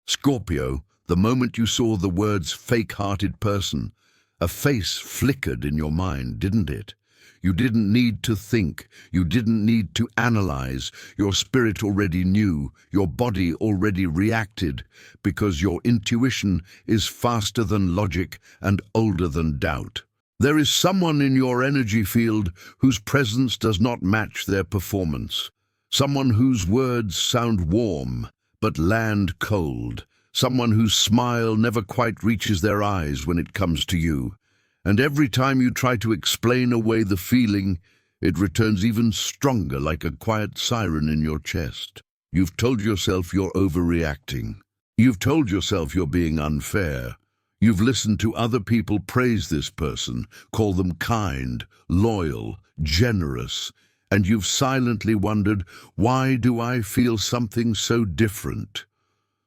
Scorpio, the moment you saw the words fake-hearted person, a face flickered in your mind, didn't it? You didn't need to think, you didn't need to analyze, your spirit already knew, your body already reacted, because your intuition is faster than logic and older than doubt. There is someone in your energy field whose presence does not match their performance. Someone whose words sound warm, but land cold. Someone whose smile never quite reaches their eyes when it comes to you. And every time you try to explain away the feeling, it returns even stronger like a quiet siren in your chest. You've told yourself you're overreacting. You've told yourself you're being unfair. You've listened to other people praise this person, call them kind, loyal, generous, and you've silently wondered, why do I feel something so different?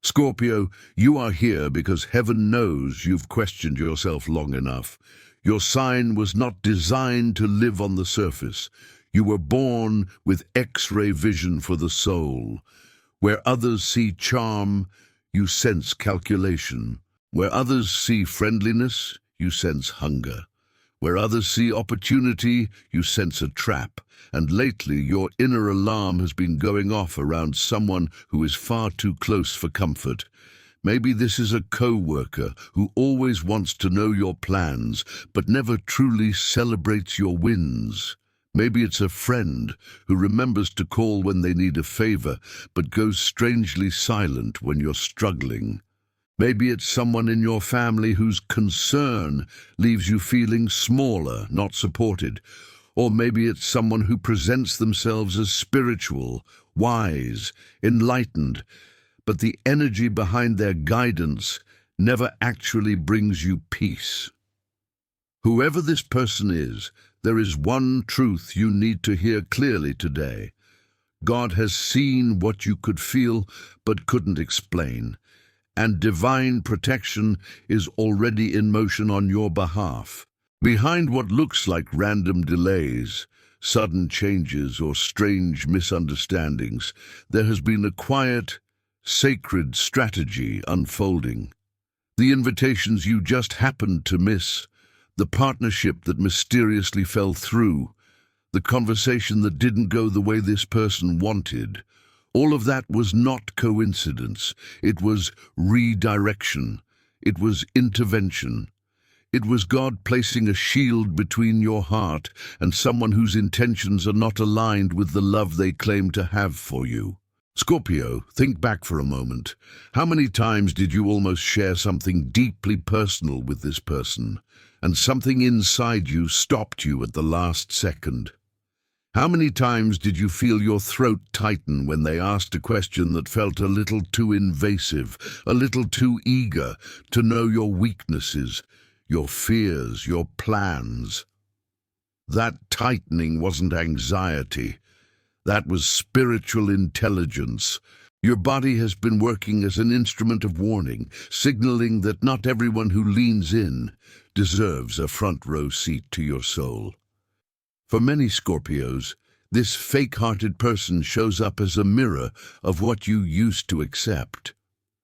Scorpio, you are here because heaven knows you've questioned yourself long enough. Your sign was not designed to live on the surface. You were born with X-ray vision for the soul. Where others see charm, you sense calculation. Where others see friendliness, you sense hunger. Where others see opportunity, you sense a trap. And lately, your inner alarm has been going off around someone who is far too close for comfort. Maybe this is a co-worker who always wants to know your plans, but never truly celebrates your wins. Maybe it's a friend who remembers to call when they need a favor, but goes strangely silent when you're struggling. Maybe it's someone in your family whose concern leaves you feeling smaller, not supported. Or maybe it's someone who presents themselves as spiritual, wise, enlightened, but the energy behind their guidance never actually brings you peace. Whoever this person is, there is one truth you need to hear clearly today. God has seen what you could feel but couldn't explain, and divine protection is already in motion on your behalf. Behind what looks like random delays, sudden changes, or strange misunderstandings, there has been a quiet, sacred strategy unfolding. The invitations you just happened to miss, the partnership that mysteriously fell through, the conversation that didn't go the way this person wanted, all of that was not coincidence. It was redirection. It was intervention. It was God placing a shield between your heart and someone whose intentions are not aligned with the love they claim to have for you. Scorpio, think back for a moment. How many times did you almost share something deeply personal with this person, and something inside you stopped you at the last second? How many times did you feel your throat tighten when they asked a question that felt a little too invasive, a little too eager to know your weaknesses, your fears, your plans? That tightening wasn't anxiety. That was spiritual intelligence. Your body has been working as an instrument of warning, signaling that not everyone who leans in deserves a front-row seat to your soul. For many Scorpios, this fake-hearted person shows up as a mirror of what you used to accept.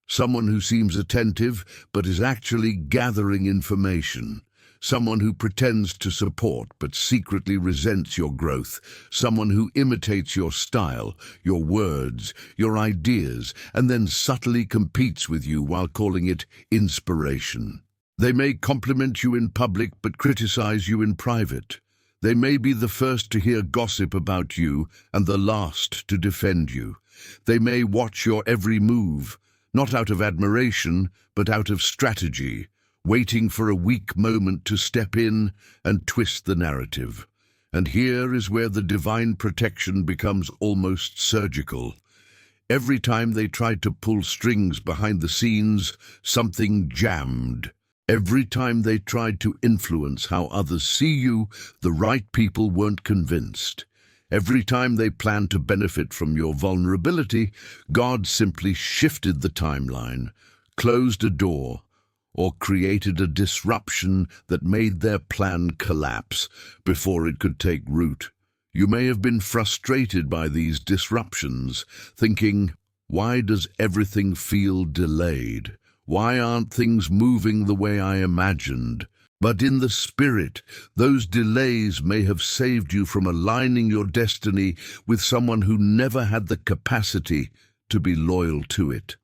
Someone who seems attentive but is actually gathering information. Someone who pretends to support but secretly resents your growth. Someone who imitates your style, your words, your ideas, and then subtly competes with you while calling it inspiration. They may compliment you in public but criticize you in private. They may be the first to hear gossip about you and the last to defend you. They may watch your every move, not out of admiration, but out of strategy, waiting for a weak moment to step in and twist the narrative. And here is where the divine protection becomes almost surgical. Every time they tried to pull strings behind the scenes, something jammed. Every time they tried to influence how others see you, the right people weren't convinced. Every time they planned to benefit from your vulnerability, God simply shifted the timeline, closed a door, or created a disruption that made their plan collapse before it could take root. You may have been frustrated by these disruptions, thinking, Why does everything feel delayed? Why aren't things moving the way I imagined? But in the spirit, those delays may have saved you from aligning your destiny with someone who never had the capacity to be loyal to it.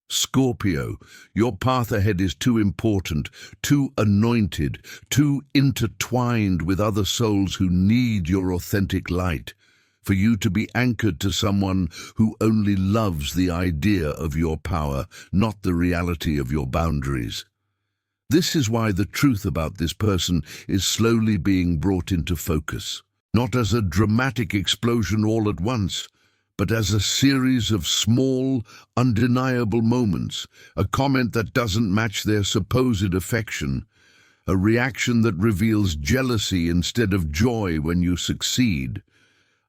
Scorpio, your path ahead is too important, too anointed, too intertwined with other souls who need your authentic light, for you to be anchored to someone who only loves the idea of your power, not the reality of your boundaries. This is why the truth about this person is slowly being brought into focus, not as a dramatic explosion all at once, but as a series of small, undeniable moments, a comment that doesn't match their supposed affection, a reaction that reveals jealousy instead of joy when you succeed,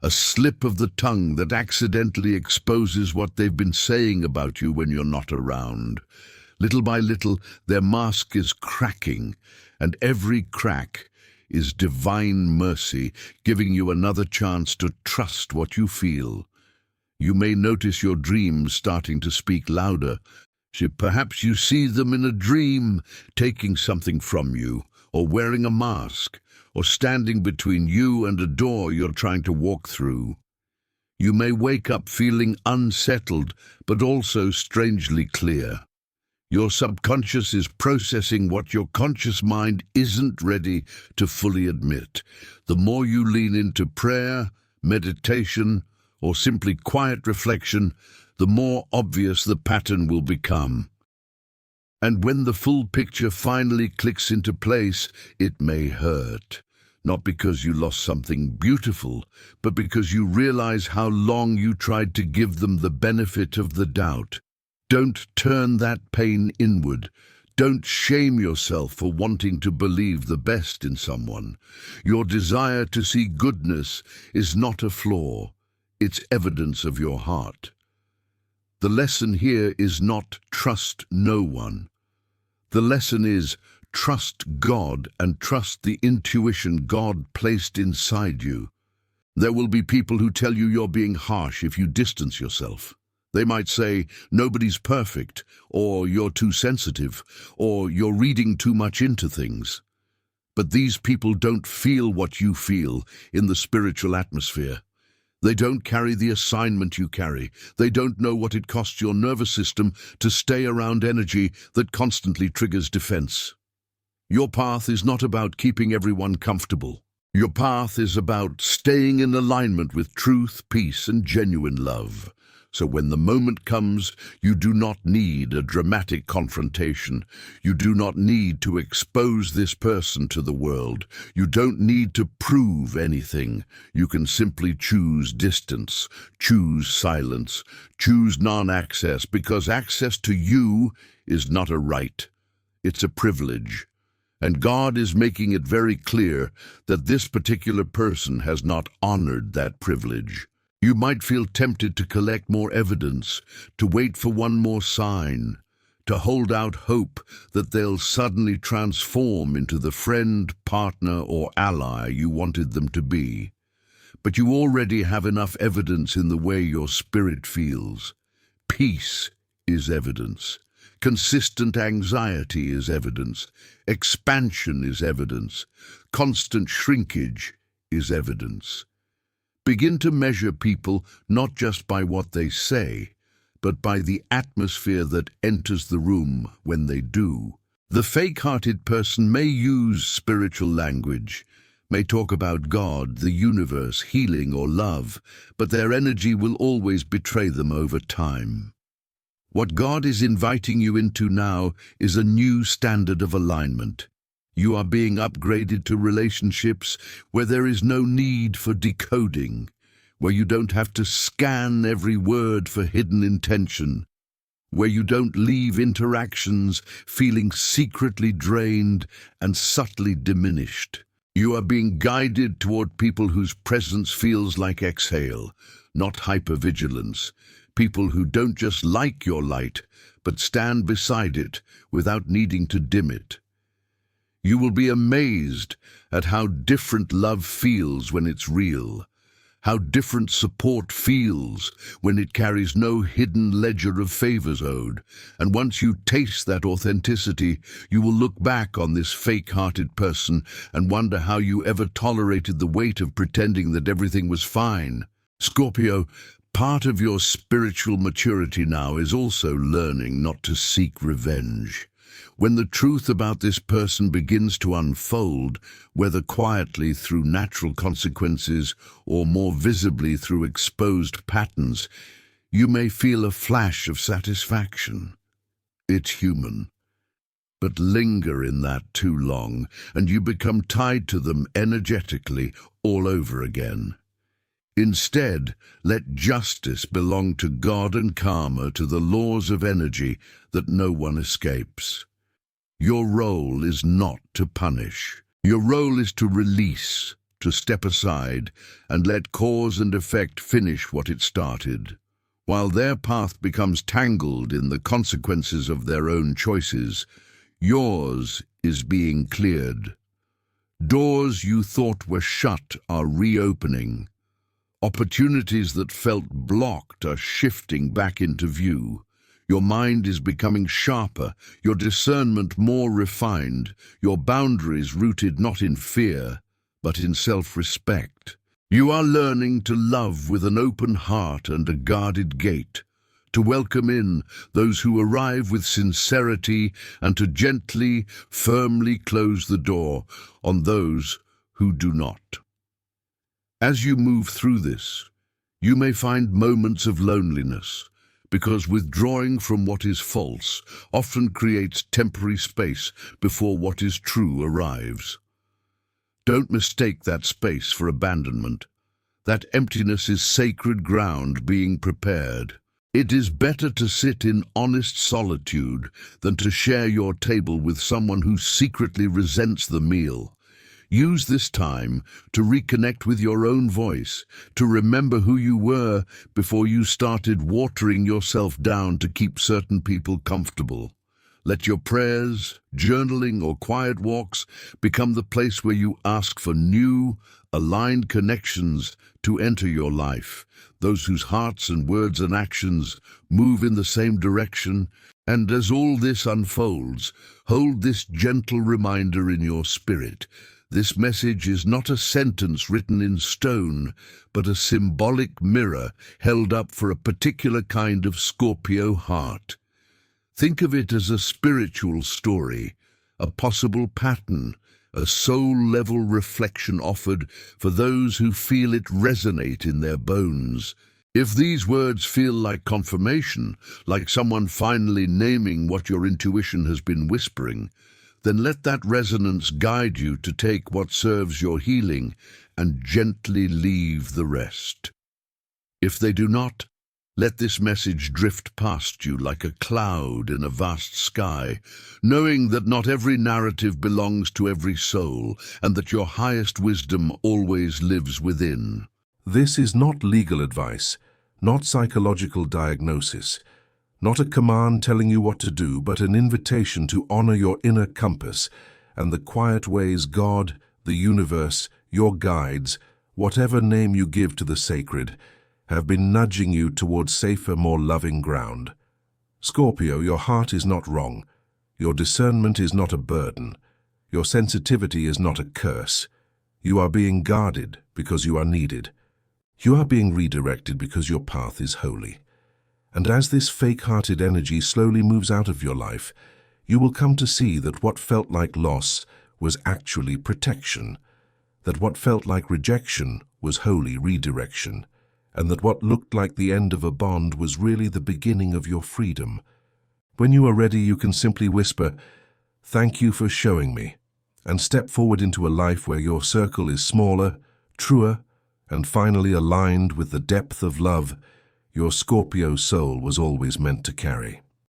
a slip of the tongue that accidentally exposes what they've been saying about you when you're not around. Little by little, their mask is cracking, and every crack is divine mercy, giving you another chance to trust what you feel. You may notice your dreams starting to speak louder. Perhaps you see them in a dream, taking something from you, or wearing a mask, or standing between you and a door you're trying to walk through. You may wake up feeling unsettled, but also strangely clear. Your subconscious is processing what your conscious mind isn't ready to fully admit. The more you lean into prayer, meditation, or simply quiet reflection, the more obvious the pattern will become. And when the full picture finally clicks into place, it may hurt. Not because you lost something beautiful, but because you realize how long you tried to give them the benefit of the doubt. Don't turn that pain inward. Don't shame yourself for wanting to believe the best in someone. Your desire to see goodness is not a flaw. It's evidence of your heart. The lesson here is not trust no one. The lesson is trust God and trust the intuition God placed inside you. There will be people who tell you you're being harsh if you distance yourself. They might say, nobody's perfect, or you're too sensitive, or you're reading too much into things. But these people don't feel what you feel in the spiritual atmosphere. They don't carry the assignment you carry. They don't know what it costs your nervous system to stay around energy that constantly triggers defense. Your path is not about keeping everyone comfortable. Your path is about staying in alignment with truth, peace, and genuine love. So when the moment comes, you do not need a dramatic confrontation. You do not need to expose this person to the world. You don't need to prove anything. You can simply choose distance, choose silence, choose non-access, because access to you is not a right. It's a privilege. And God is making it very clear that this particular person has not honored that privilege. You might feel tempted to collect more evidence, to wait for one more sign, to hold out hope that they'll suddenly transform into the friend, partner, or ally you wanted them to be. But you already have enough evidence in the way your spirit feels. Peace is evidence. Consistent anxiety is evidence. Expansion is evidence. Constant shrinkage is evidence. Begin to measure people not just by what they say, but by the atmosphere that enters the room when they do. The fake-hearted person may use spiritual language, may talk about God, the universe, healing, or love, but their energy will always betray them over time. What God is inviting you into now is a new standard of alignment. You are being upgraded to relationships where there is no need for decoding, where you don't have to scan every word for hidden intention, where you don't leave interactions feeling secretly drained and subtly diminished. You are being guided toward people whose presence feels like exhale, not hypervigilance, people who don't just like your light, but stand beside it without needing to dim it. You will be amazed at how different love feels when it's real, how different support feels when it carries no hidden ledger of favors owed. And once you taste that authenticity, you will look back on this fake-hearted person and wonder how you ever tolerated the weight of pretending that everything was fine. Scorpio, part of your spiritual maturity now is also learning not to seek revenge. When the truth about this person begins to unfold, whether quietly through natural consequences or more visibly through exposed patterns, you may feel a flash of satisfaction. It's human. But linger in that too long, and you become tied to them energetically all over again. Instead, let justice belong to God and karma, to the laws of energy that no one escapes. Your role is not to punish. Your role is to release, to step aside, and let cause and effect finish what it started. While their path becomes tangled in the consequences of their own choices, yours is being cleared. Doors you thought were shut are reopening. Opportunities that felt blocked are shifting back into view. Your mind is becoming sharper, your discernment more refined, your boundaries rooted not in fear, but in self-respect. You are learning to love with an open heart and a guarded gate, to welcome in those who arrive with sincerity and to gently, firmly close the door on those who do not. As you move through this, you may find moments of loneliness, because withdrawing from what is false often creates temporary space before what is true arrives. Don't mistake that space for abandonment. That emptiness is sacred ground being prepared. It is better to sit in honest solitude than to share your table with someone who secretly resents the meal. Use this time to reconnect with your own voice, to remember who you were before you started watering yourself down to keep certain people comfortable. Let your prayers, journaling, or quiet walks become the place where you ask for new, aligned connections to enter your life, those whose hearts and words and actions move in the same direction. And as all this unfolds, hold this gentle reminder in your spirit. This message is not a sentence written in stone, but a symbolic mirror held up for a particular kind of Scorpio heart. Think of it as a spiritual story, a possible pattern, a soul-level reflection offered for those who feel it resonate in their bones. If these words feel like confirmation, like someone finally naming what your intuition has been whispering, then let that resonance guide you to take what serves your healing and gently leave the rest. If they do not, let this message drift past you like a cloud in a vast sky, knowing that not every narrative belongs to every soul and that your highest wisdom always lives within. This is not legal advice, not psychological diagnosis, not a command telling you what to do, but an invitation to honor your inner compass and the quiet ways God, the universe, your guides, whatever name you give to the sacred, have been nudging you towards safer, more loving ground. Scorpio, your heart is not wrong. Your discernment is not a burden. Your sensitivity is not a curse. You are being guarded because you are needed. You are being redirected because your path is holy. And as this fake-hearted energy slowly moves out of your life, you will come to see that what felt like loss was actually protection, that what felt like rejection was holy redirection, and that what looked like the end of a bond was really the beginning of your freedom. When you are ready, you can simply whisper, "Thank you for showing me," and step forward into a life where your circle is smaller, truer, and finally aligned with the depth of love your Scorpio soul was always meant to carry.